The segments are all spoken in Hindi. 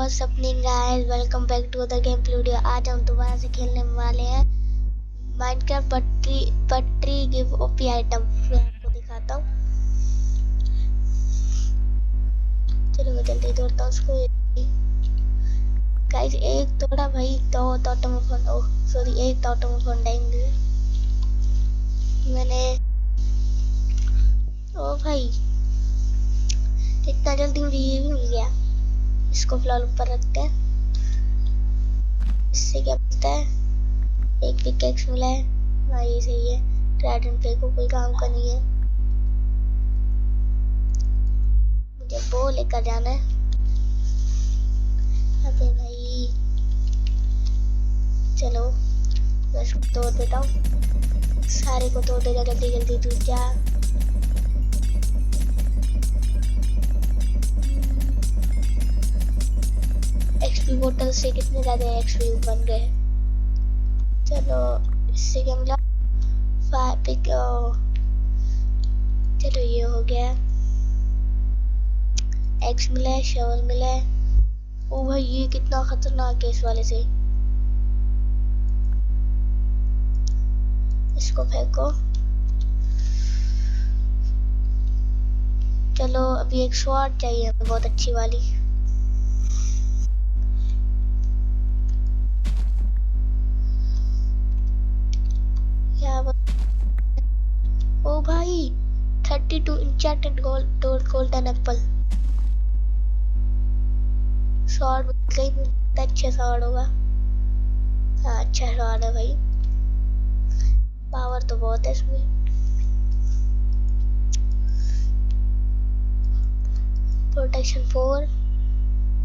What's happening guys, welcome back to the game video. आज हम दोबारा से खेलने वाले हैं माइनक्राफ्ट बट्री गिव ओपी आइटम। मैं आपको दिखाता हूँ। चलो मैं जल्दी तोड़ता हूँ उसको। गाइस एक तोड़ा भाई, तो एक ऑटोमोफोन डालेंगे मैंने। ओ भाई इतना जल्दी मुझे ये भी मिल गया। इसको फिलहाल ऊपर रखते हैं। इससे क्या मिलता है? एक पिकेक्स मिला है। हाँ ये सही है। ट्राइडेंट पे को कोई काम का नहीं है। मुझे वो लेकर जाना है। अबे भाई चलो मैं इसको तोड़ देता हूँ। सारे को तोड़ देगा। जल्दी जल्दी तू जा। एक्सपी बोतल से कितने ज्यादा एक्सपी बन गए। चलो इससे क्या मिला? Fire pick. चलो ये हो गया। एक्स मिला है, शवल मिला है। ओ भाई ये कितना खतरनाक है इस वाले से। इसको फेंको। चलो अभी एक स्वॉर्ड चाहिए हमें, बहुत अच्छी वाली। ओ भाई 32 इंचेंटेड गोल्डन एप्पल। स्वॉर्ड कहीं बहुत अच्छा स्वॉर्ड होगा। हाँ अच्छा स्वॉर्ड है भाई। पावर तो बहुत है इसमें। प्रोटेक्शन 4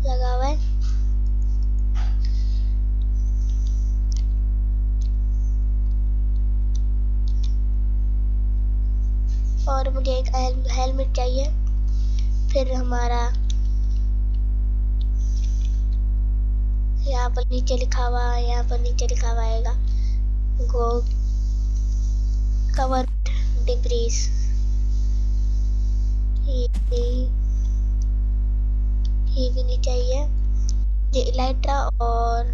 लगा हुआ है। और मुझे एक हेलमेट चाहिए। फिर हमारा यहाँ पर नीचे लिखा हुआ आएगा गो कवर डिब्रीज। ये भी नहीं चाहिए। इलाइट्रा और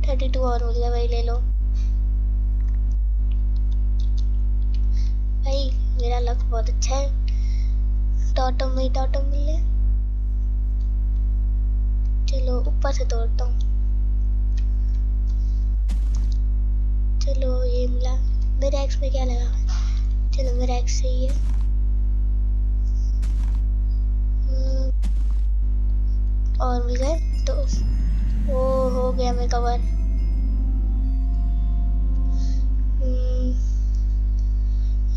32 और हो गया। वही ले लो भाई, मेरा लक बहुत अच्छा है। टॉटम मिले। चलो ऊपर से तोड़ता हूँ। चलो ये मिला। मेरे एक्स में क्या लगा? चलो मेरा एक्स सही है। और मिल गए तो वो हो गया मैं कवर।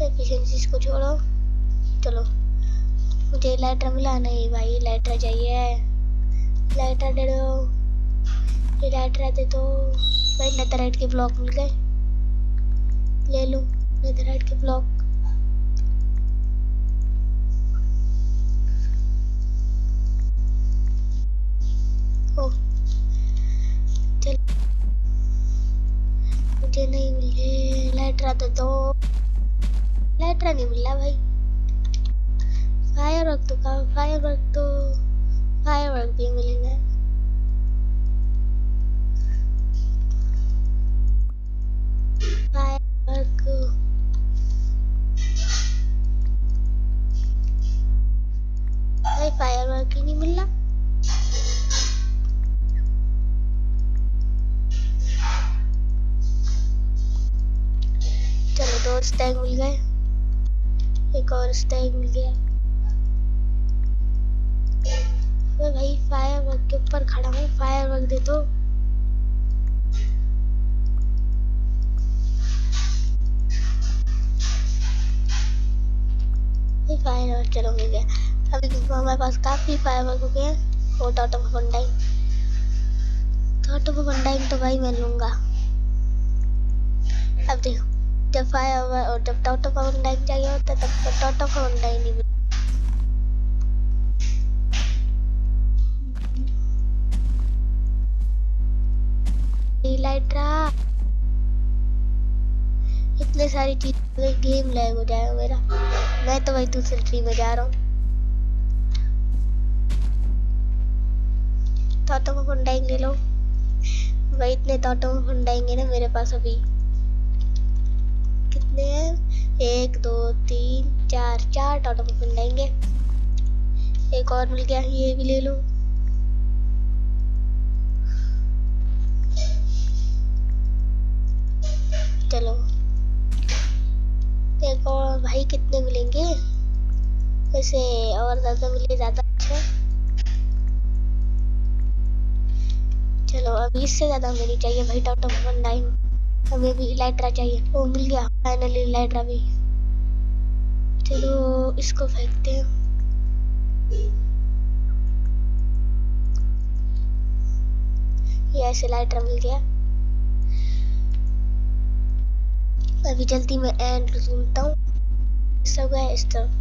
एफिशिएंसीज को छोड़ो। चलो मुझे लाइटर मिला नहीं भाई, लाइटर चाहिए। लाइटर दे दो। ये लाइटर दे दो भाई। नेथरराइट के ब्लॉक मिल गए, ले लो नेथरराइट के ब्लॉक। ओ चल मुझे नहीं मिले। लाइटर दे दो। लाइटर नहीं मिला भाई। फायरवर्क तो कहा? फायरवर्क भी मिलेंगे। फायरवर्क भाई, फायरवर्क ही नहीं मिल रहा। चलो 2 स्टैक मिल गए। एक और स्टैक मिल गया। मैं भाई फायरवर्क के ऊपर खड़ा हूँ। फायरवर्क दे दो। फायरवर्क चलो मिल गया। अभी तो हमारे पास काफी फायरवर्क हो गए हैं। वो टॉटम फंडाइन तो भाई मैं लूंगा। अब देखो, जब फायरवर्क और जब टॉटम फंडाइन चाहिए होता है तब तो टॉटम फंडाइन ही लाइट्रा। इतने सारी चीज, गेम लैग हो जाएगा मेरा। मैं तो भाई दूसरी ट्री में जा रहा हूँ। फंडाएंगे लोग भाई, इतने तो ऑटो में फंडाएंगे ना मेरे पास अभी। कितने हैं? 1 2 3 4 4 ऑटो में फंडाएंगे। एक और मिल गया, ये भी ले लो। चलो एक और भाई, कितने मिलेंगे वैसे? और ज्यादा मिले ज्यादा अच्छा। चलो अभी इससे ज्यादा हमें नहीं चाहिए भाई टाटा 19। हमें भी इलाइट्रा चाहिए। वो मिल गया फाइनली इलाइट्रा भी। चलो इसको फेंकते हैं। ये ऐसे इलाइट्रा मिल गया। अभी जल्दी में एंड सुनता हूँ सब है इस तरफ।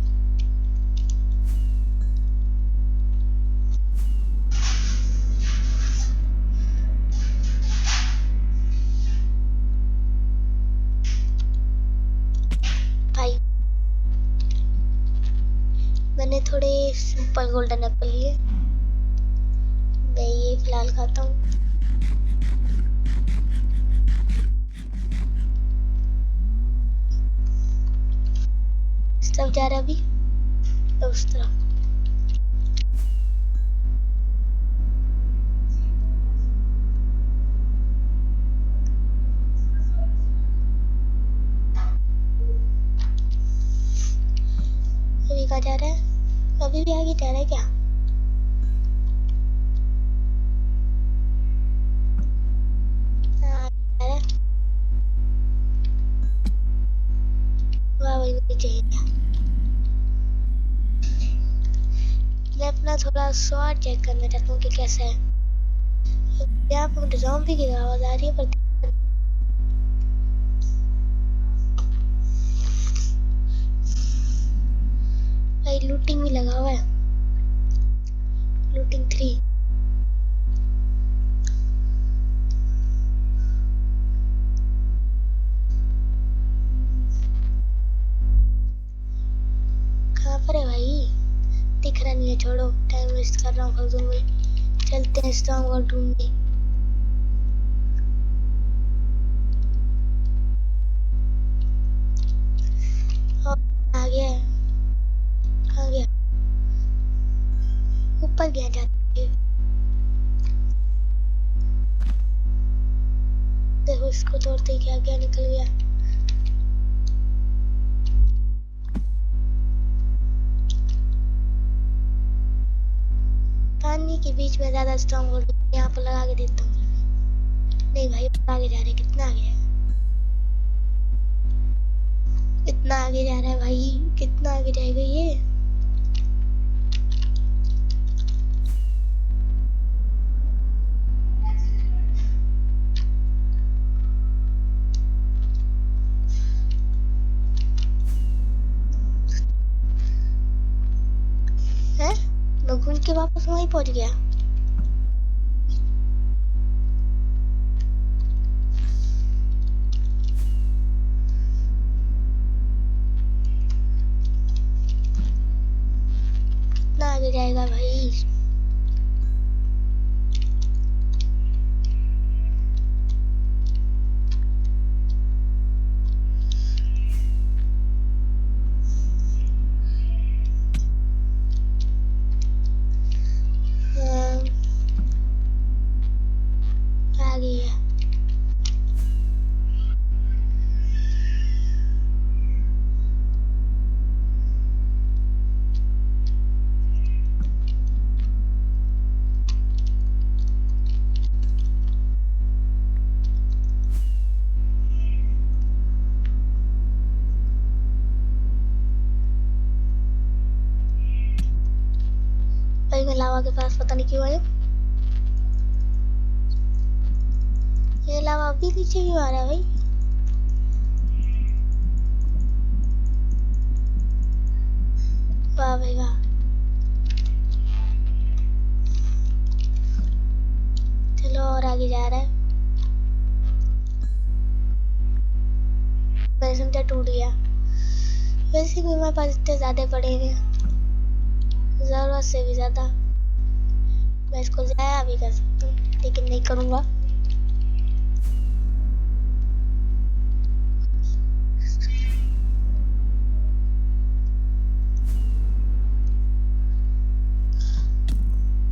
भाई मैंने थोड़े सिंपल गोल्डन एप्पल लिए, मैं ये फिलहाल खाता हूँ। इस तरफ जा रहा है अभी, उस तरफ। अभी कहाँ जा रहा है? अभी भी आगे जा रहा है क्या? हाँ, जा रहा है। वाह भाई, मुझे चाहिए क्या? मैं अपना थोड़ा स्वाद चेक करना चाहता हूँ कि कैसा है। यहाँ पे मुझे ज़ॉम्बी की आवाज आ रही है, पर दिखता नहीं। भाई लूटिंग भी लगा हुआ है, लूटिंग 3। कहाँ पर है भाई? दिख रहा नहीं है। छोड़ो, टाइम वेस्ट कर रहा हूँ फालतू में। चलते हैं स्ट्रॉन्ग होल्ड ढूंढने। आ गया है। कहाँ गया? ऊपर गया जाते। देखो इसको तोड़ते ही क्या क्या निकल गया। पानी के बीच में ज्यादा स्ट्रॉन्ग होल्ड यहाँ पर लगा के देता हूँ। नहीं भाई, आगे जा रहे। कितना आगे है? कितना आगे जा रहा है भाई? कितना आगे जाएगा ये? है? मैं घूम के वापस वहीं पहुंच गया। कितना आगे जाएगा भाई? आ गई है। भाई मैं लावा के पास पता नहीं क्यों आया। ये लावा अभी नीचे क्यों आ रहा है भाई? वाह भाई वाह। चलो और आगे जा रहा है। मैं समझा टूट गया। वैसे भी मेरे पास इतने ज्यादा पड़े हैं, जरूरत से भी ज्यादा। मैं इसको जाया भी कर सकता हूँ। लेकिन नहीं करूँगा।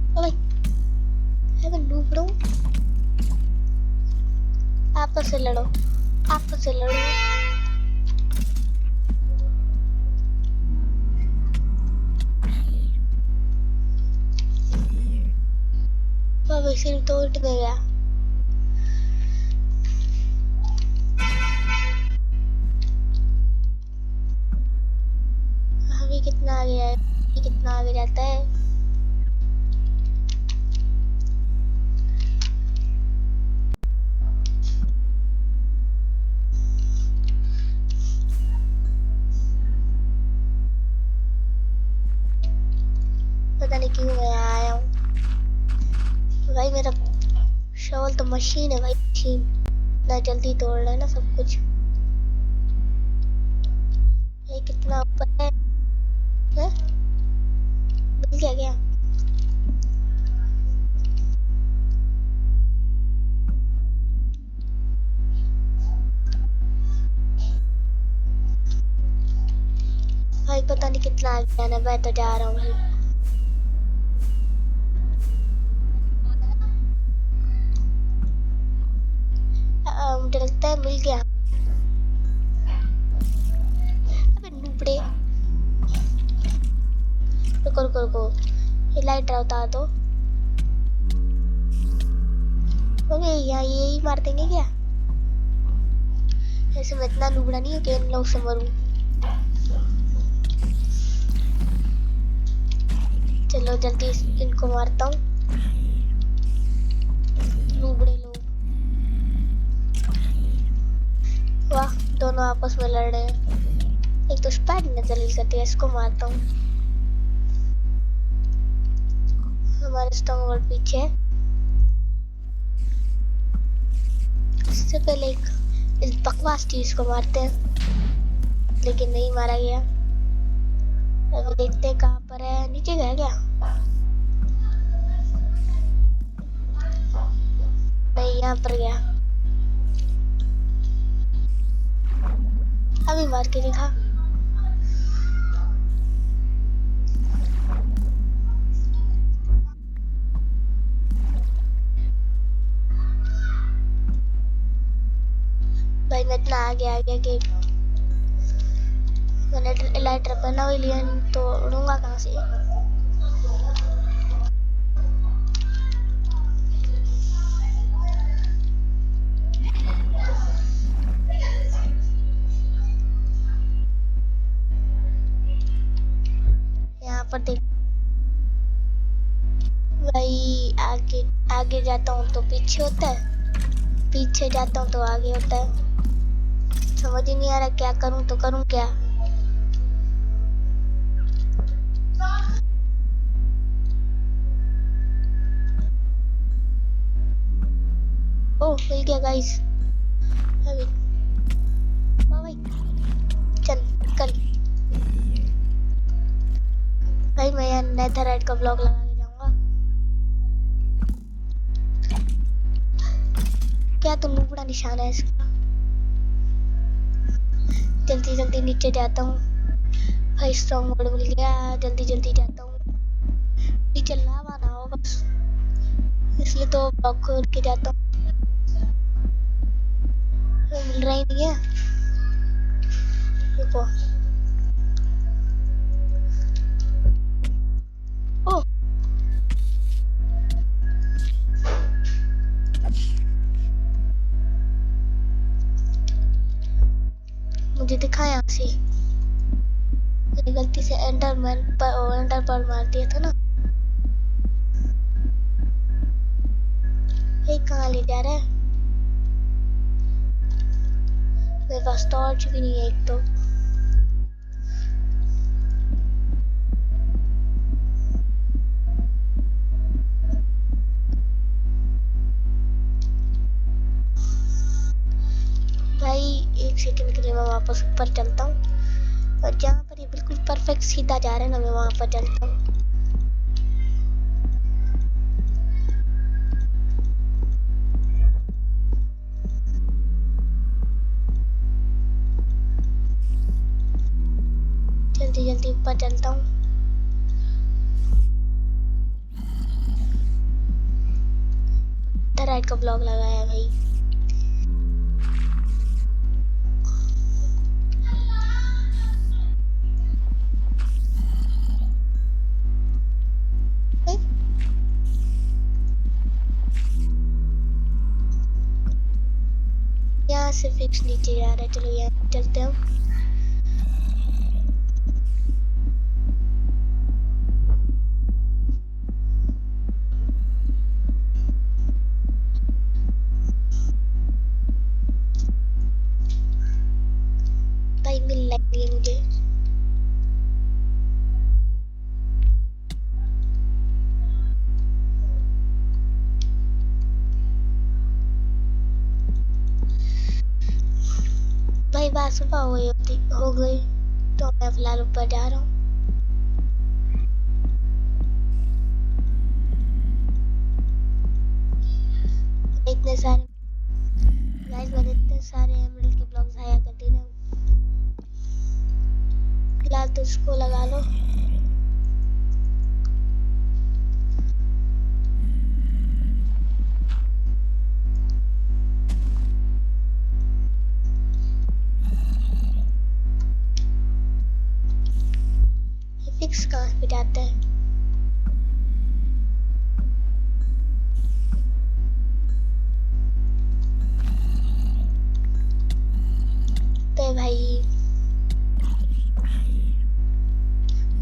ओ भाई, मैं डूब रहा हूँ। आपस से लड़ो, आपस से लड़ो। बाबा सिर्फ 2 मिनट में गया। अभी कितना आगे है, अभी कितना आगे जाता है। पता नहीं क्यों मैं आया हूँ भाई। मेरा शॉल तो मशीन है भाई, मशीन ना जल्दी तोड़ रहा है ना सब कुछ। ये कितना ऊपर है, हैं? मिल गया क्या? भाई पता नहीं कितना आगे जाना, मैं तो जा रहा हूँ भाई। मुझे लगता है मिल गया। अबे नूबड़े, रुको रुको रुको, ये लाइट उतार दो। ओके, यहाँ यही मार देंगे क्या? ऐसे मैं इतना नूबड़ा नहीं हूँ कि इन लोग से मरूं। चलो जल्दी इनको मारता हूँ। नूबड़े लोग, वाह, दोनों आपस में लड़ रहे हैं। एक तो स्पैड ने जलील करती है, इसको मारता हूँ। हमारे स्ट्रॉन्ग पीछे। इससे पहले इस बकवास चीज को मारते हैं, लेकिन नहीं मारा गया। अभी देखते हैं कहाँ पर है। नीचे गया क्या? नहीं, यहाँ पर गया। अभी मार के दिखा। भाई मैं इतना आगे आ गया कि मैंने लाइटर पहना हुई, लिया तो उड़ूंगा कहाँ से? यहाँ पर देख भाई, आगे आगे जाता हूँ तो पीछे होता है, पीछे जाता हूँ तो आगे होता है। समझ ही नहीं आ रहा क्या करूँ, तो करूँ क्या? ओह, मिल गया गाइस। अभी ओ भाई, चल कल भाई, मैं यहाँ नेथरराइट का ब्लॉक लगा के जाऊंगा। क्या तुम बड़ा निशान है इसका? जल्दी जल्दी नीचे जाता हूँ भाई, स्ट्रॉन्ग मोड मिल गया। जल्दी जल्दी जाता हूँ, नीचे लावा ना हो बस, इसलिए तो ब्लॉक खोल के जाता हूँ। मिल रहा ही नहीं है, रुको। ओह, मुझे दिखा यहाँ से। मैंने गलती से एंडरमैन पर एंडर पर मार दिया था ना। ये कहाँ ले जा रहा है? मेरे पास टॉर्च भी नहीं है एक तो। भाई एक सेकंड के लिए मैं वापस ऊपर चलता हूँ, और जहाँ पर ये बिल्कुल परफेक्ट सीधा जा रहा है ना, मैं वहाँ पर चलता हूँ। जल्दी ऊपर चलता हूँ। राइट का ब्लॉक लगाया भाई। यहाँ से फिक्स नीचे जा रहा है। चलो यहाँ चलते हैं। भाई मिल लग है मुझे। भाई बात सुबह हो गई तो मैं फिलहाल ऊपर जा रहा हूँ। इतने सारे गाइस, मैंने इतने सारे एमराल्ड के ब्लॉक्स हाया कर दिए ना। फिलहाल तो इसको लगा लो। फिक्स कहाँ पे जाता है? तो भाई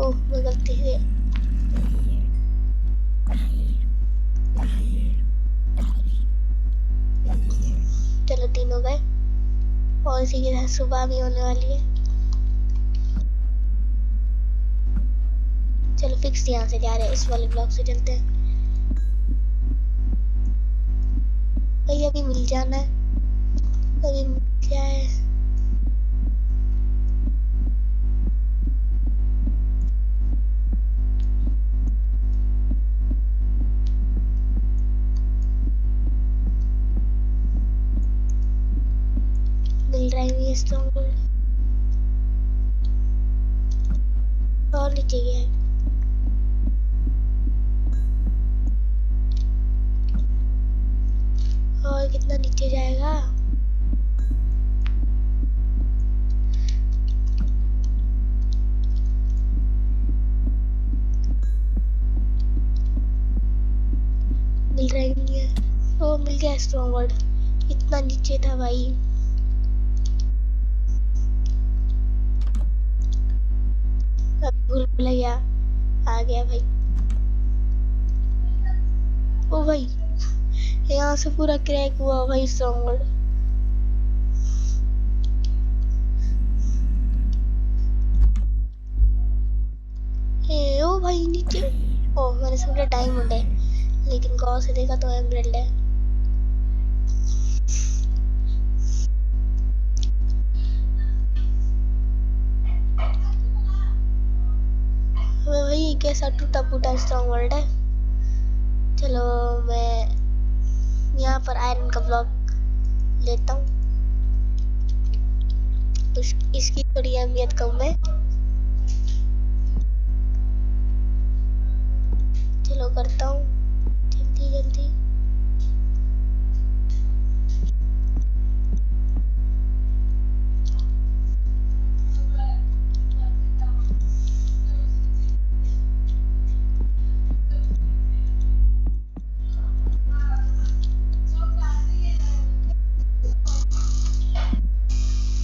ओह मैं गलती से चलो 3 हो गए और इसी के साथ सुबह भी होने वाली है। चलो फिक्स यहाँ से जा रहे हैं, इस वाले ब्लॉक से चलते हैं। भाई अभी मिल जाना है, अभी मिल जाए। मिल रहा है ये स्ट्रॉन्गहोल्ड और नीचे गया है। और कितना नीचे जाएगा? मिल रहा ही नहीं है। ओ मिल गया स्ट्रॉन्गहोल्ड। इतना नीचे था भाई। अब भूल भुलैया आ गया भाई। ओ भाई यहाँ से पूरा क्रैक हुआ भाई स्ट्रॉन्गहोल्ड। ओ भाई नीचे। ओ मैंने समझा डायमंड है, लेकिन गौर से देखा तो एमराल्ड है। भाई कैसा टूटा फूटा स्ट्रॉन्गहोल्ड है। चलो मैं यहाँ पर आयरन का ब्लॉक लेता हूँ। इसकी थोड़ी अहमियत कम है। चलो करता हूँ जल्दी जल्दी।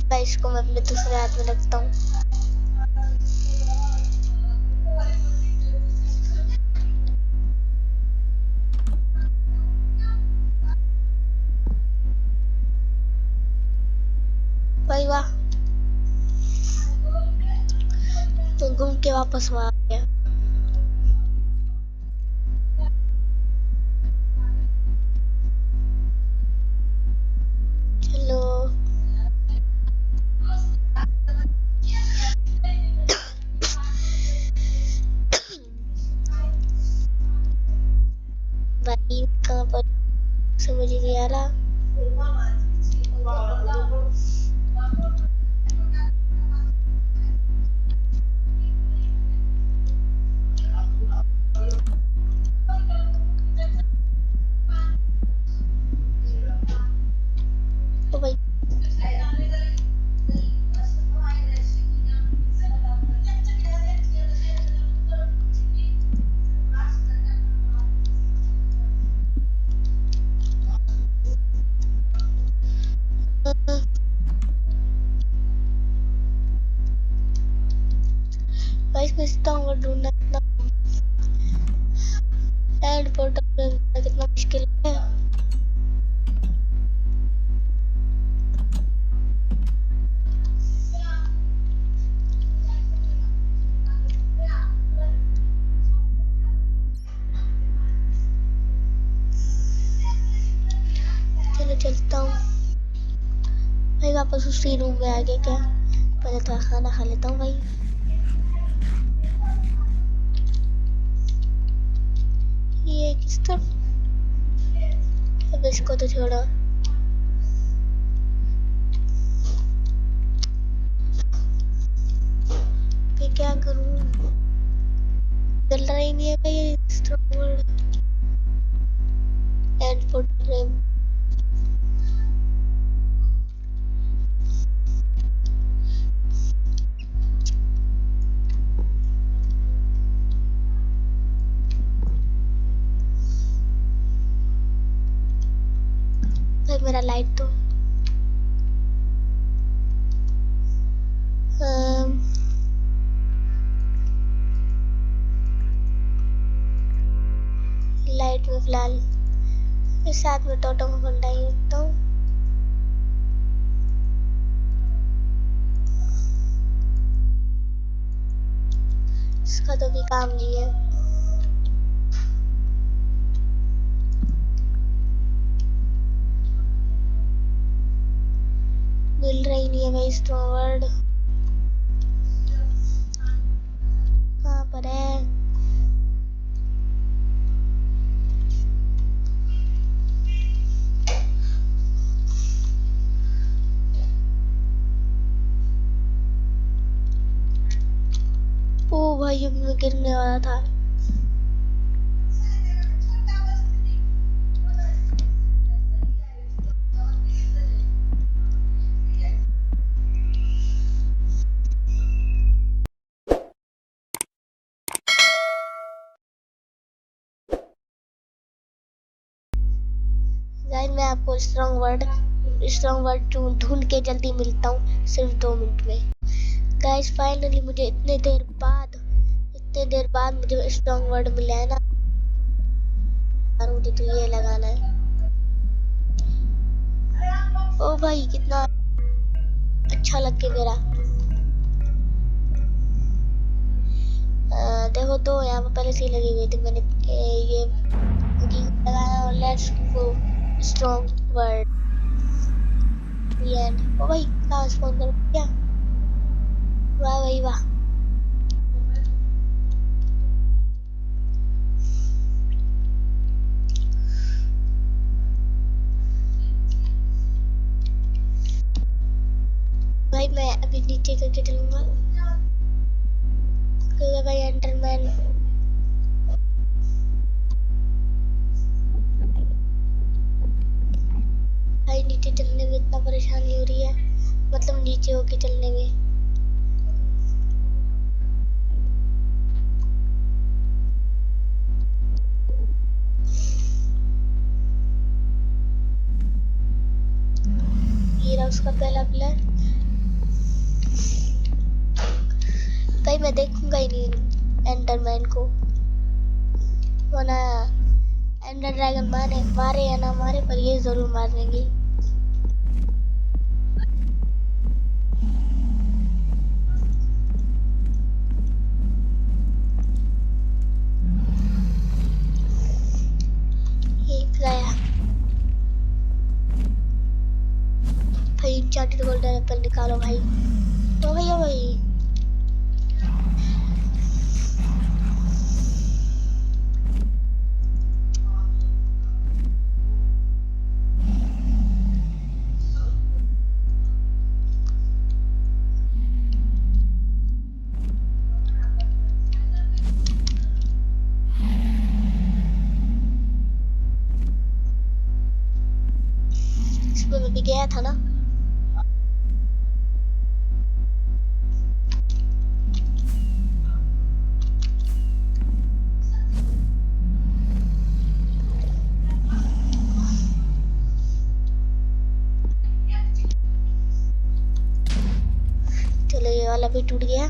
भाई इसको मैं अपने दूसरे हाथ में रखता हूँ। भाई वाह, तो घूम के वापस वहाँ आ गया। चलो भाई कहाँ पर समझ ही नहीं आ रहा। पोर्टल में कितना मुश्किल है। चलो चलता हूँ भाई, वापस उसी रूम में आ गए क्या। पहले थोड़ा खाना खा लेता हूँ भाई। ये किस तरफ, अब इसको तो छोड़ो। मैं क्या करूँ, चल रहा ही नहीं है भाई ये स्ट्रॉन्ग वर्ड एंड पोर्टल। भाई मेरा लाइट तो लाइट में फिलहाल इस साथ में टोटो को फंडा ही रखता हूँ। इसका तो भी काम नहीं है। मिल रही नहीं है भाई स्ट्रॉन्ग वर्ड, कहाँ पर है। ओ भाई अभी मैं गिरने वाला था। गाइस मैं आपको स्ट्रॉन्ग वर्ड ढूंढ के जल्दी मिलता हूँ, सिर्फ 2 मिनट में। गाइस फाइनली मुझे इतने देर बाद मुझे स्ट्रॉन्ग वर्ड मिला है ना। मुझे तो ये लगाना है। ओ भाई कितना अच्छा लग के गिरा। देखो तो यहाँ पर पहले से ही लगी हुई थी, मैंने ये लगाया और let's go strong word end. ओ भाई कहाँ स्पॉन कर गया, वाह भाई वाह। भाई मैं अभी नीचे करके चलूंगा क्योंकि भाई एंडरमैन भाई नीचे चलने में इतना परेशानी हो रही है, मतलब नीचे होके चलने में। ये रहा उसका पहला प्लेयर। भाई मैं देखूंगा ही नहीं एंडरमैन को, वरना एंडर ड्रैगन मारे या ना मारे पर ये जरूर मार देंगे। ये गया भाई, इंचार्टेड गोल्डन एप्पल निकालो भाई। ओ भाई ओ भाई इसमें मैं भी गया था ना। चलो ये वाला भी टूट गया।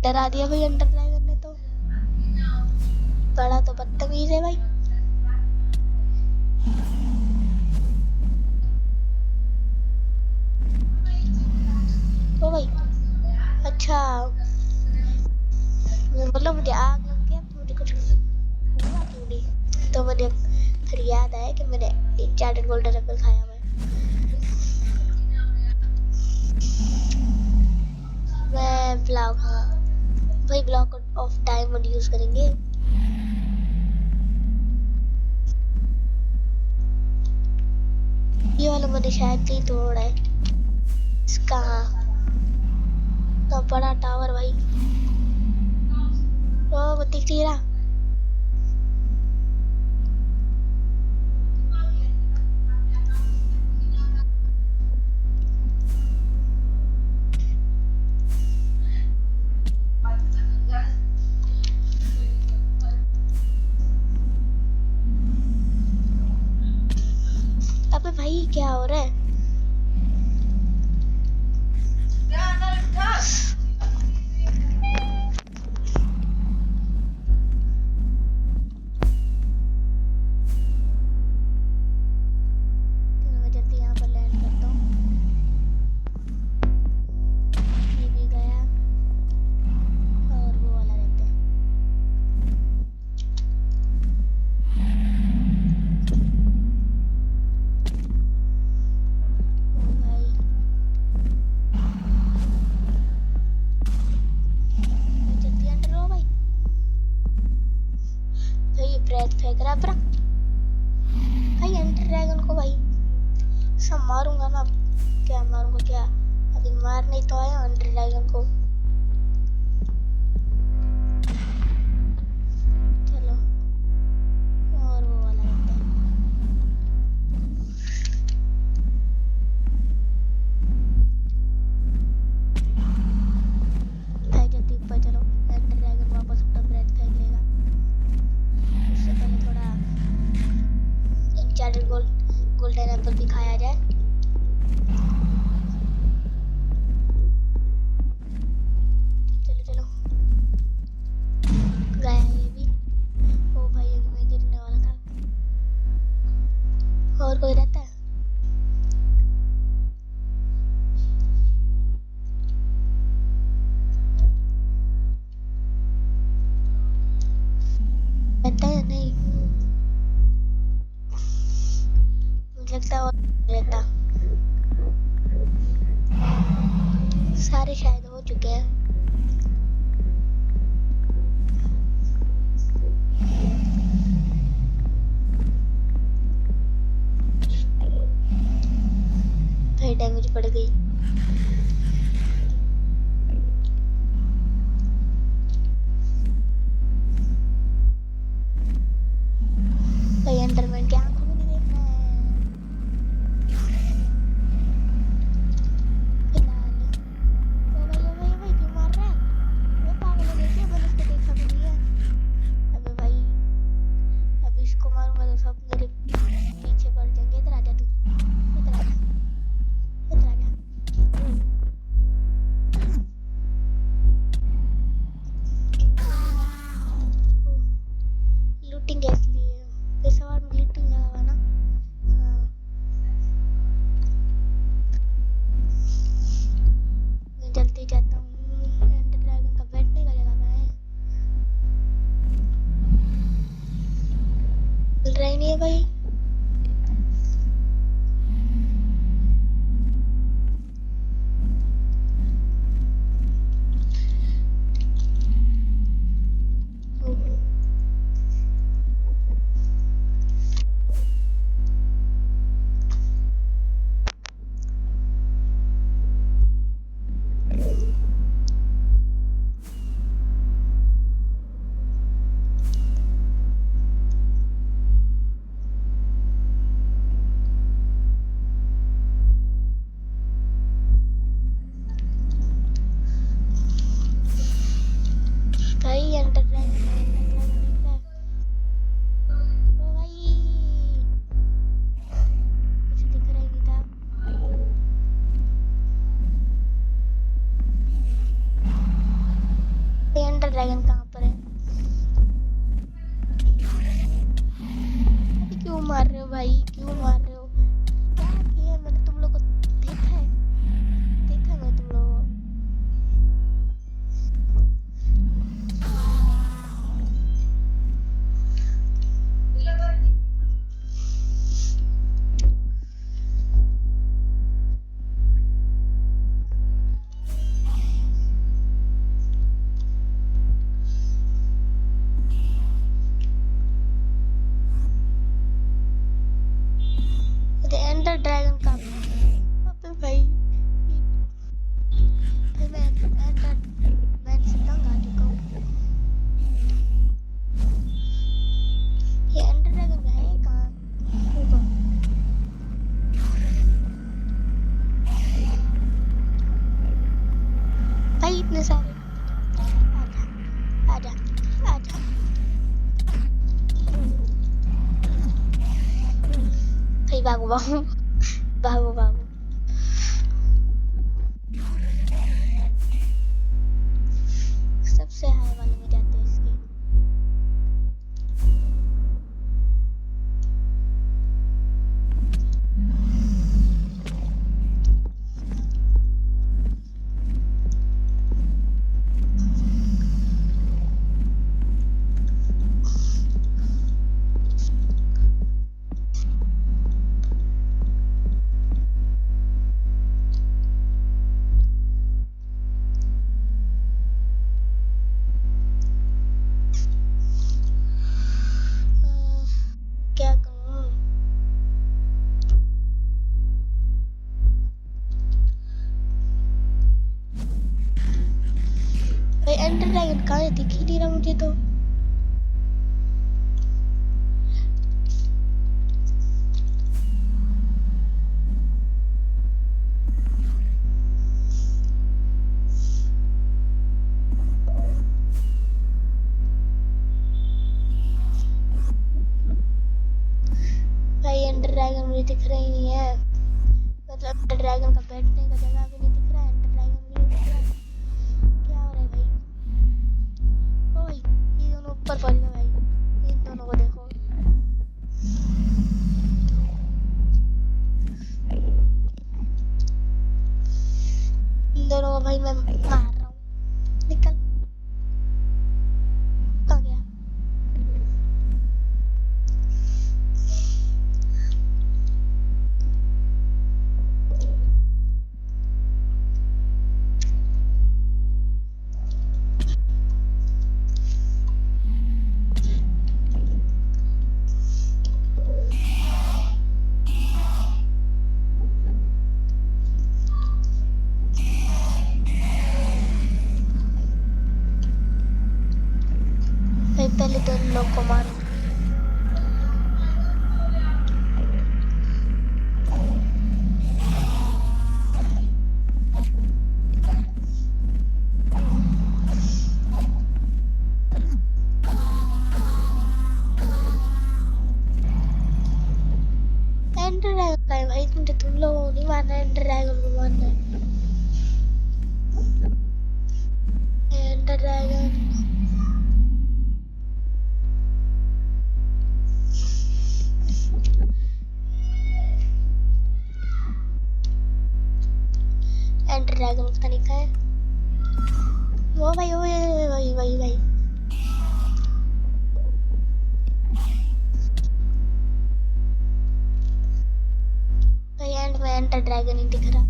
डरा दिया भाई एंडर ड्रैगन ने तो। बड़ा तो बदतमीज है भाई। ओ भाई अच्छा मतलब मुझे आग लग गया तो मुझे कुछ हुआ क्यों नहीं। तो मुझे फिर याद आया कि मैंने चार्टेड गोल्डन एप्पल खाया हुआ है। मैं ब्लॉक भाई ब्लॉक ऑफ डायमंड यूज करेंगे। ये वाला मैंने शायद कहीं तोड़ा है। इसका तो बड़ा टावर भाई। ओ वो दिख नहीं रहा। अबे भाई क्या हो रहा है। मैं जल्दी यहाँ पर लैंड करता हूँ। ये भी गया और वो वाला रहता है। ओ भाई जल्दी अंदर हो भाई। भाई ब्रेथ फेंक रहा है अपना भाई एंडर ड्रैगन को भाई। सब मारूंगा ना। क्या मारूंगा क्या अभी मार नहीं तो आया एंडर ड्रैगन को। चलो और वो वाला रहता है। भाई जल्दी ऊपर चलो एंडर ड्रैगन वापस अपना ब्रेथ फेंक लेगा। उससे पहले थोड़ा इंचार्टेड गोल्डन एप्पल भी खाया जाए। चलो चलो गया ये भी। ओ भाई अभी मैं गिरने वाला था। और कोई रहता है। रहता है या नहीं मुझे लगता है और रहता। सारे शायद हो चुके हैं। भाई डैमेज पड़ गई। भाई एंडरमैन की आंखों में नहीं देखना है। फिलहाल ओ भाई क्यों मार रहा है। वो पागल हो गया क्या मैंने उसको देखा भी नहीं है। अबे भाई अब इसको मारूंगा तो सब मेरे पीछे पड़ जाएंगे। इधर आजा तू इधर आजा इधर आजा। लूटिंग इसलिए पेशेवर में लूटिंग लगा हुआ ना। हाँ मैं जल्दी जाता हूँ। एंडर ड्रैगन का बैठने का जगह कहाँ है। मिल रहा ही नहीं है भाई। ओहो, भागो भागो भागो। सबसे हाई वाले में जाते हैं इसके। क्या करूं? भाई एंडर ड्रैगन कहाँ है? दिख ही नहीं रहा मुझे तो। भाई एंडर ड्रैगन मुझे दिख रहा ही नहीं है। मतलब एंडर ड्रैगन का बैठने का जगह भी नहीं दिख रहा है, एंडर ड्रैगन भी नहीं दिख रहा है। क्या हो रहा है भाई? ओ भाई ये दोनों ऊपर पड़ गए भाई, इन दोनों को देखो। इन दोनों को भाई मैं मार रहा हूँ। निकल। कहाँ गया? भाई पहले तो इन लोग को मारो। एंडर ड्रैगन का है भाई, तुम लोगों को नहीं मारना है, एंडर ड्रैगन को मारना है। एंडर ड्रैगन एंडर ड्रैगन का तरीका है वो भाई, वो भाई भाई भाई। भाई एंड में एंडर ड्रैगन ही दिख रहा।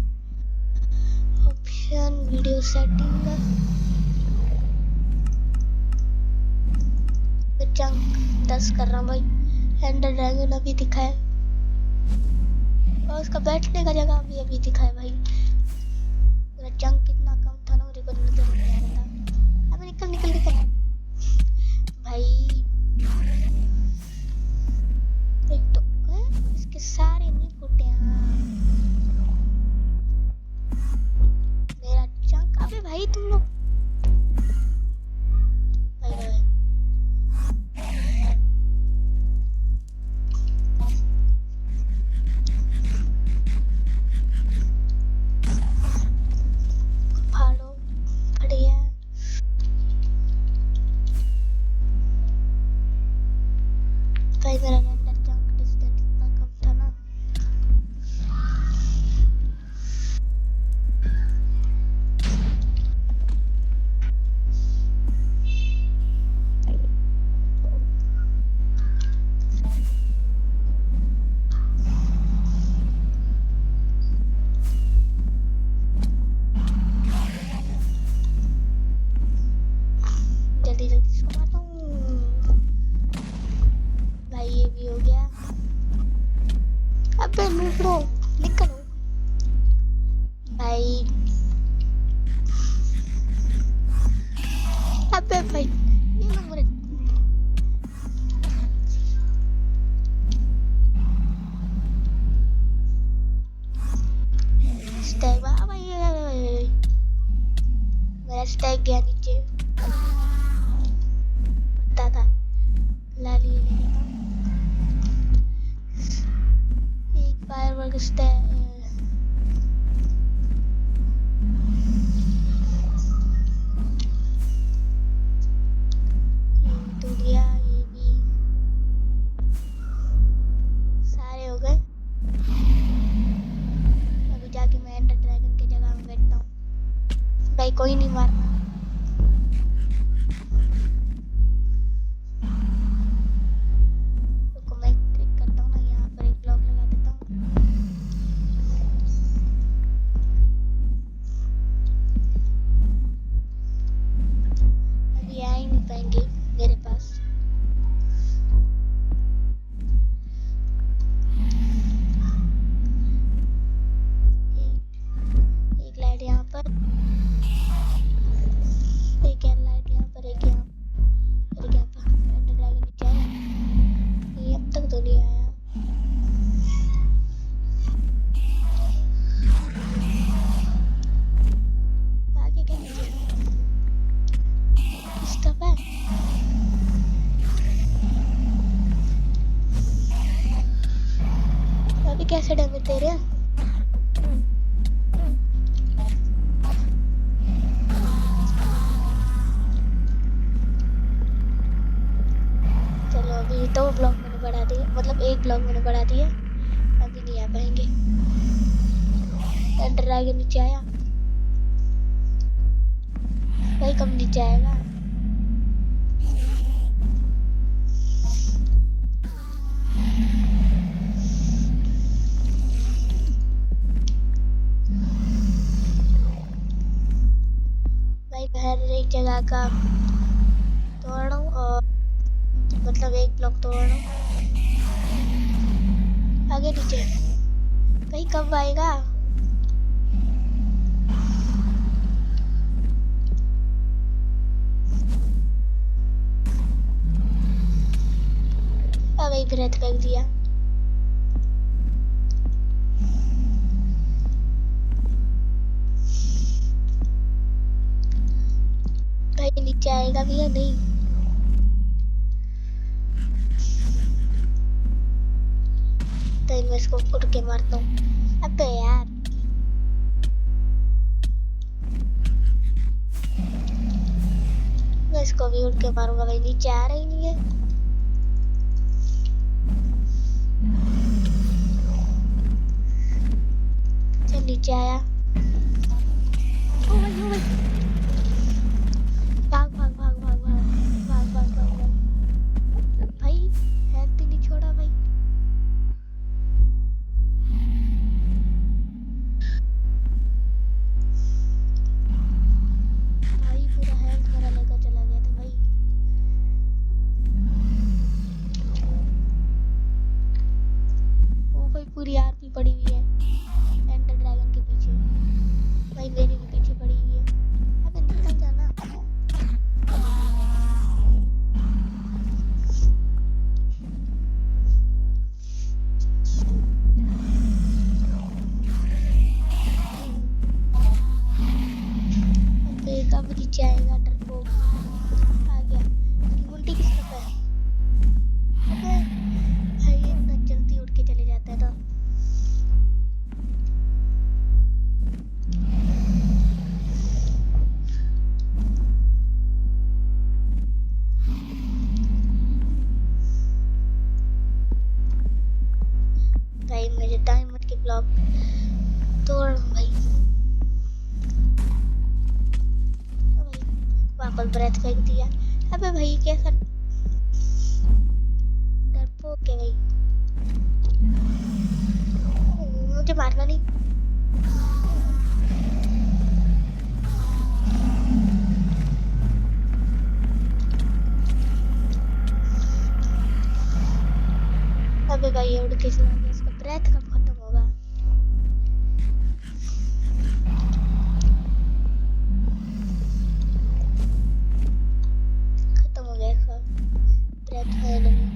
ऑप्शन वीडियो सेटिंग में जंक 10 कर रहा हूँ भाई। एंडर ड्रैगन अभी दिखा है और उसका बैठने का जगह भी अभी दिखा है भाई। मेरा जंक कितना कम था ना, मुझे को नजर नहीं आ रहा था। अबे निकल निकल निकल भाई। एक तो इसके सारे नहीं फूटे। मेरा जंक, अबे भाई तुम लोग भाई भाई। फाड़ो बढ़िया। भाई मेरा रेंडर जंक डिस्टेंस इतना कम था ना। जल्दी जल्दी इसको मारता हूँ भाई। ये भी हो गया। अबे नूबड़ो निकलो भाई। अबे भाई ये लोग मेरे स्टैग भाई। मेरा स्टैग गया नीचे, पता था। लाली ले लेता हूँ। एक घुसता है। तो लिया, ये भी सारे हो गए। अभी जाके मैं एंडर ड्रैगन की जगह में बैठता हूँ। भाई कोई नहीं मारना। रुको मैं ट्रिक करता हूँ ना, यहाँ पर एक ब्लॉक लगा देता हूँ। अभी आ ही नहीं पाएंगे मेरे पास। एक लाइट यहाँ पर, एक लाइट यहाँ पर, एक यहाँ पर। एंडर ड्रैगन नीचे आया, ये अब तक तो नहीं आया। आगे क्या नीचे स्टफ है। अभी कैसे डैमेज दे रहे हैं। चलो अभी दो ब्लॉक मैंने बढ़ा दिए, मतलब एक ब्लॉक मैंने बढ़ा दिया। अभी नहीं आ पाएंगे। एंडर ड्रैगन नीचे आया भाई, कब नीचे आएगा। भाई मैं हर एक जगह का तोड़ रहा हूँ, और मतलब एक ब्लॉक तोड़ रहा हूँ। आगे नीचे भाई कब आएगा। भाई ब्रेथ फेंक दिया। भाई नीचे आएगा भी या नहीं। तो मैं इसको उड़ के मारता हूँ। अबे यार मैं इसको भी उड़ के मारूंगा। भाई नीचे आ रहा ही नहीं है। चल नीचे आया। ओ भाई भाग भाग भाग भाग भाग भाग भाग भाग भाग। भाई हेल्थ भी नहीं छोड़ा भाई। भाई पूरा हेल्थ मेरा लेकर चला गया था भाई। ओ भाई पूरी आरपी पड़ी हुई है एंडर ड्रैगन के पीछे। भाई मेरे भी पीछे पड़ी हुई है। अबे निकल जाना। अबे कब नीचे आएगा डरपोक। आ गया। इसकी उल्टी किस तरफ है। अबे भाई इतना जल्दी उड़ के चले जाता है ना। भाई मेरे डायमंड के ब्लॉक तोड़ भाई। वापस ब्रेथ फेंक दिया। अबे भाई कैसा डरपोक है भाई। मुझे मारना नहीं। अबे भाई ये उड़ के चला गया। इसका ब्रेथ कब खत्म होगा। खत्म हो गया इसका ब्रेथ फाइनली।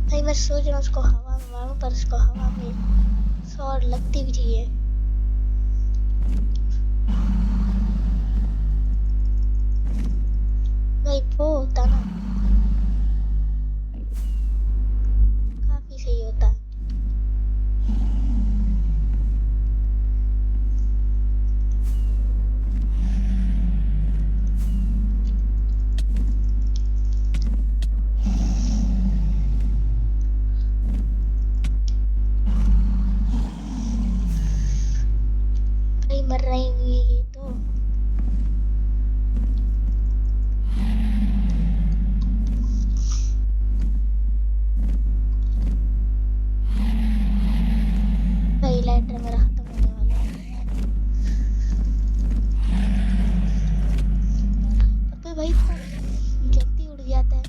भाई मैं सोच रहा हूँ उसको हवा में मारूं, पर उसको हवा में शॉट लगती भी चाहिए। भाई बहुत रहेंगे ये तो। भाई लाइटर मेरा खत्म होने वाला है। अबे भाई जल्दी उड़ जाता है।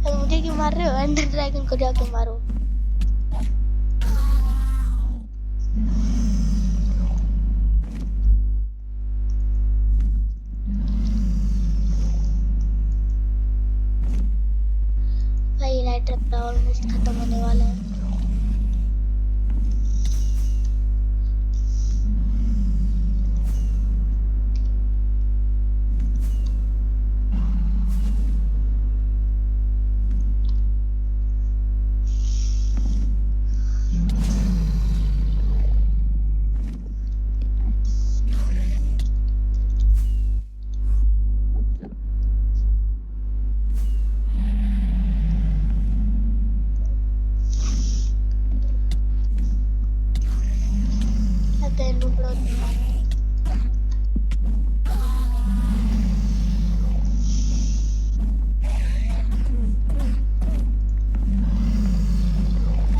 अरे मुझे क्यों मार रहे हो? एंडर ड्रैगन को जाके मारो। भाई लाइटर ऑलमोस्ट खत्म होने वाला है।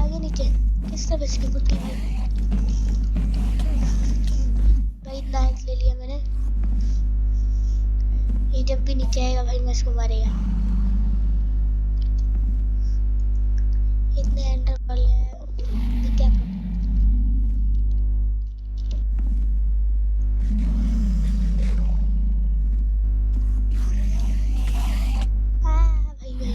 आगे नीचे किस तरह बच गई कुत्ती भाई इतना हेल्थ ले लिया मैंने। ये जब भी नीचे आएगा भाई मैं इसको मारेगा। इतने एंडर वाले हैं क्या करूं? भाई भाई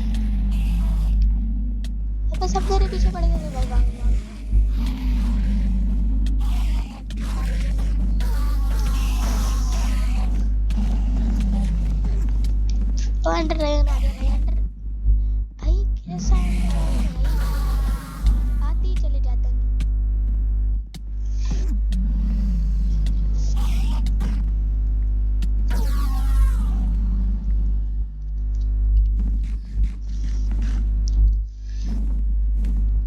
अब सब मेरे पीछे पड़ गए भाई। भाग भाग तो एंडर ड्रैगन आ गया भाई। एंडर भाई कैसा एंडर भाई आते ही चले जाते हैं।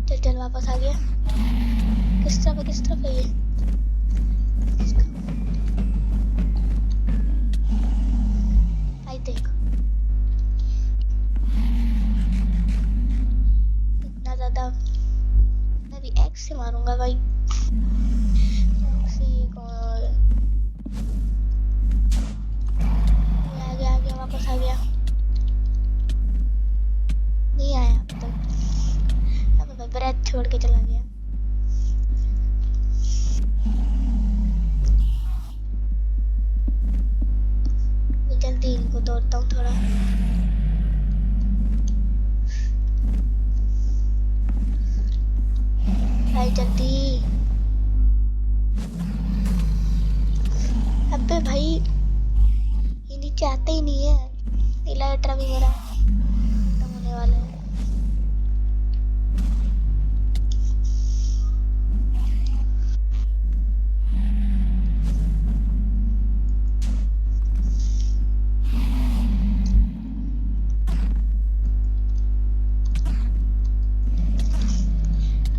चल चल वापस आ गया। किस तरफ है ये? भाई देख इतना ज्यादा मैं भी एक्स से मारूंगा भाई। एक्स से कौन आ गया वापस आ गया। नहीं आया अब तक। अब मैं ब्रेथ छोड़ के चला गया। मैं जल्दी इनको तोड़ता हूँ थोड़ा। भाई जल्दी। अबे भाई ये नीचे आते ही नहीं है। इलाइट्रा भी मेरा खत्म होने वाला है।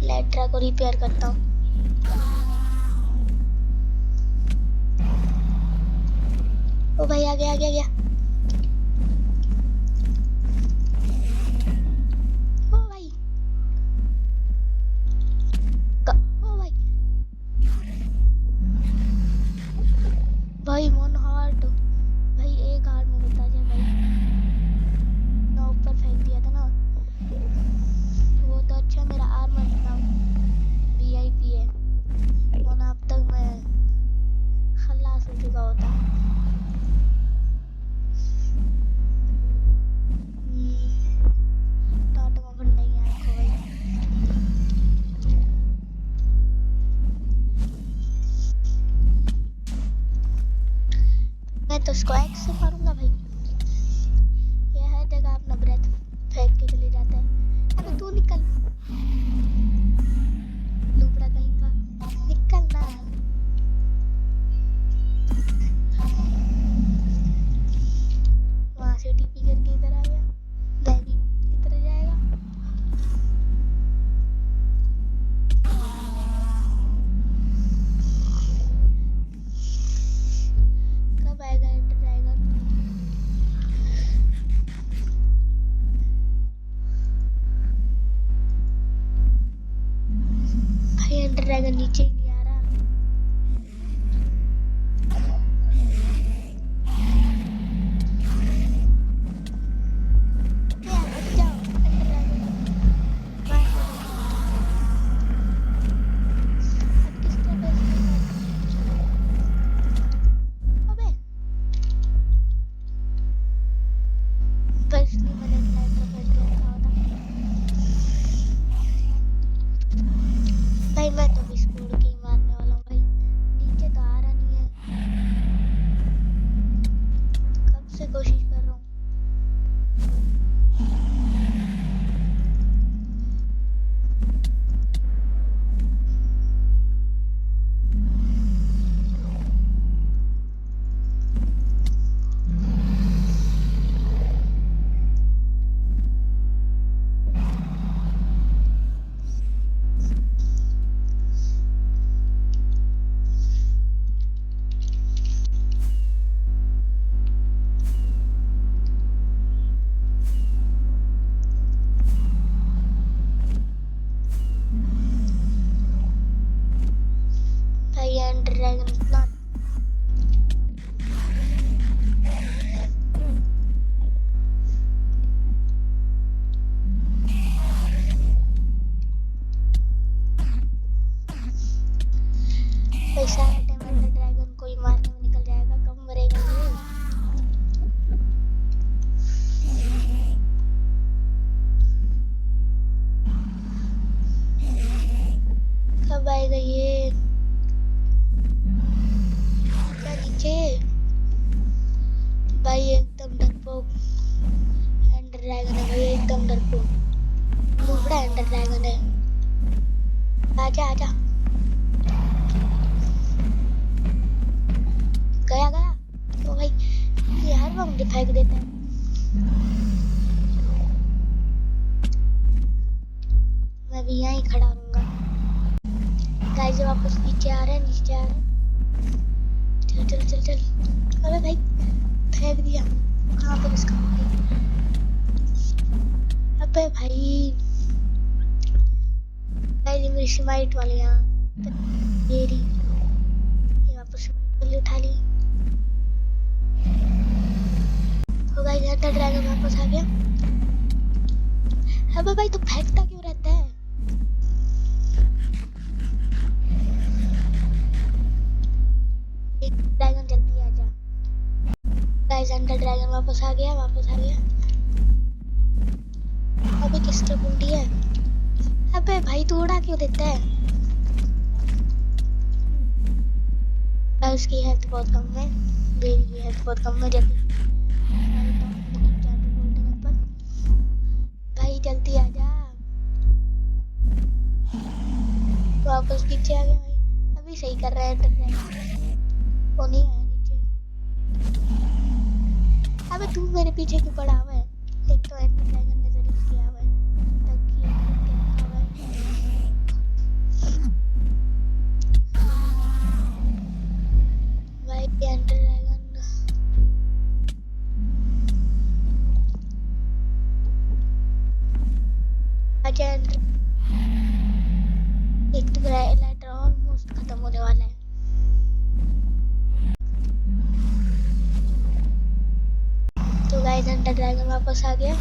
इलाइट्रा को रिपेयर करता हूँ। ओ भाई आ गया। ओ भाई ओ भाई मोन हार्ट भाई एक हार्ट में बता जा भाई। ना ऊपर फेंक दिया था ना वो तो अच्छा मेरा आर्मर था वीआईपी है वरना अब तक मैं खल्लास हो चुका होता। मैं तो उसको एक्स से मारूंगा भाई। ये हर जगह अपना ब्रेथ फेंक के चले जाता है। अबे तू निकल लूपड़ा कहीं का निकल ना। वहां से टीपी करके इधर आ गया। मैं भी इधर जाएगा। मुझे फेंक देता है। मैं भी यहीं खड़ा रहूंगा। गाइस वापस नीचे आ रहे हैं, नीचे आ रहे हैं। चल चल चल चल। अरे भाई फेंक दिया। कहाँ पर इसका? अबे भाई गाइस मेरी स्माइट वाले यहाँ ये रही। ये वापस स्माइट वाली उठा ली। तो गाइस एंडर ड्रैगन वापस आ गया। अबे भाई तू फेंकता क्यों रहता है? ड्रैगन जल्दी आ जा। गाइस एंडर ड्रैगन वापस आ गया, वापस आ गया। अबे किसका बूंदी है? अबे भाई तू उड़ा क्यों देता है? भाई उसकी हेल्थ बहुत कम है, मेरी भी हेल्थ बहुत कम है। जल्दी भाई जल्दी आ जा। वापस नीचे आ गया भाई। अभी सही कर रहा है एंडर ड्रैगन। वो नहीं आया नीचे। अबे तू मेरे पीछे क्यों पड़ा हुआ है? एक तो एंडर ड्रैगन ने जरूर किया हुआ है। भाई एंडर ड्रैगन आजा। एंडर एक तो लाइटर ऑलमोस्ट खत्म होने वाला है। तो गाइस एंडर ड्रैगन वापस आ गया।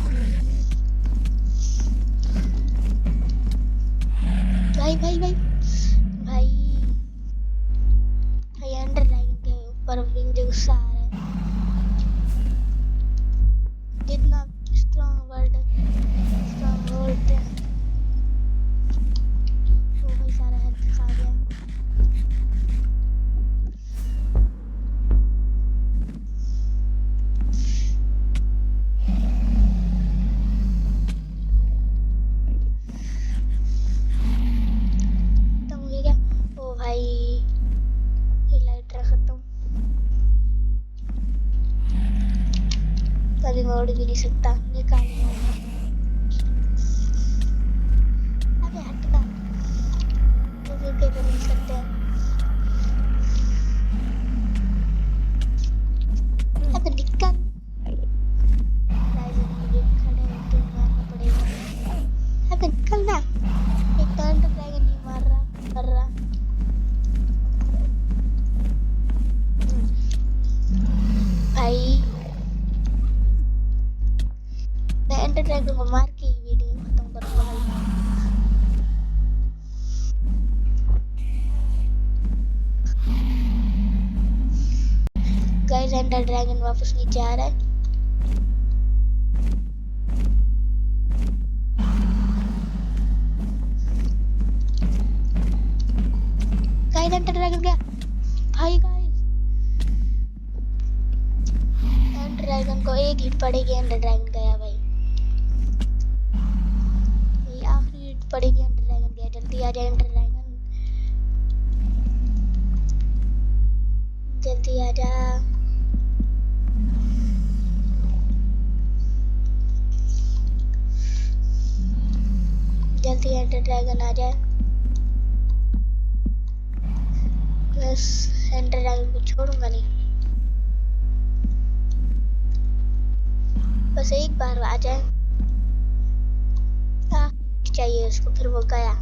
भाई भाई भाई भाई भाई एंडर ड्रैगन के ऊपर मुझे गुस्सा आ रहा है। जितना स्ट्रॉन्ग वर्ड बोलते हैं वो भाई सारा हेल्थ खा गया। खत्म हो गया। ओ भाई ये लाइटर खत्म। कभी मैं उड़ भी नहीं सकता। निकाल अबे हटता मुझे क्या कर नहीं सकते हैं। अबे निकल। मुझे खड़े होके मारना पड़ेगा। अबे निकल ना। एक तो एंडर ड्रैगन नहीं मार रहा कर रहा। भाई मैं एंडर ड्रैगन को मार के ही वीडियो खत्म करूंगा भाई। गाइस एंडर ड्रैगन वापस नीचे आ रहा है। गाइस एंडर ड्रैगन गया भाई। गाइस एंडर ड्रैगन को एक हिट पड़ेगी। एंडर ड्रैगन गया भाई। ये आखिरी हिट पड़ेगी। एंडर ड्रैगन गया। जल्दी आ जाए एंडर ड्रैगन, जल्दी आ जा। जल्दी एंडर ड्रैगन आ जाए। बस एंडर ड्रैगन को छोड़ूंगा नहीं। बस एक बार आ जाए। चाहिए उसको, फिर वो गया।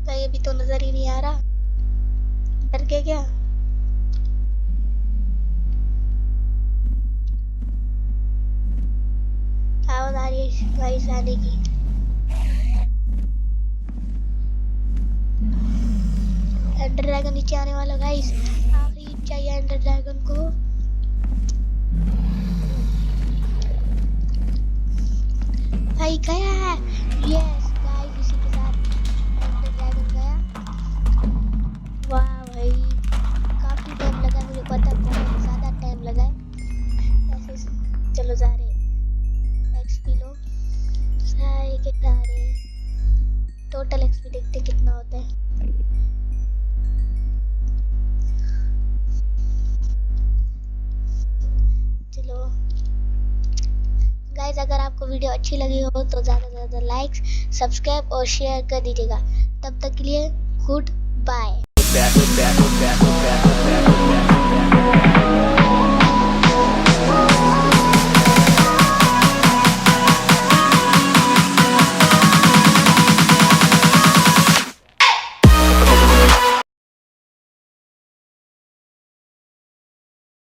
भाई अभी तो नजर ही नहीं आ रहा। डर के क्या? आवाज आ रही है गाइस आने की। एंडर ड्रैगन नीचे आने वाला गाइस। आखिरी चाहिए एंडर ड्रैगन को। भाई गया है। यस गाइस इसी के साथ एंडर ड्रैगन गया। वाह भाई काफी टाइम लगा, मुझे पता बहुत ज्यादा टाइम लगा है। ऐसे चलो जा रहे एक्सपी लो सारे के सारे। टोटल एक्सपी देखते कितना होता है। अगर आपको वीडियो अच्छी लगी हो तो ज़्यादा से ज़्यादा लाइक्स, सब्सक्राइब और शेयर कर दीजिएगा। तब तक के लिए गुड बाय।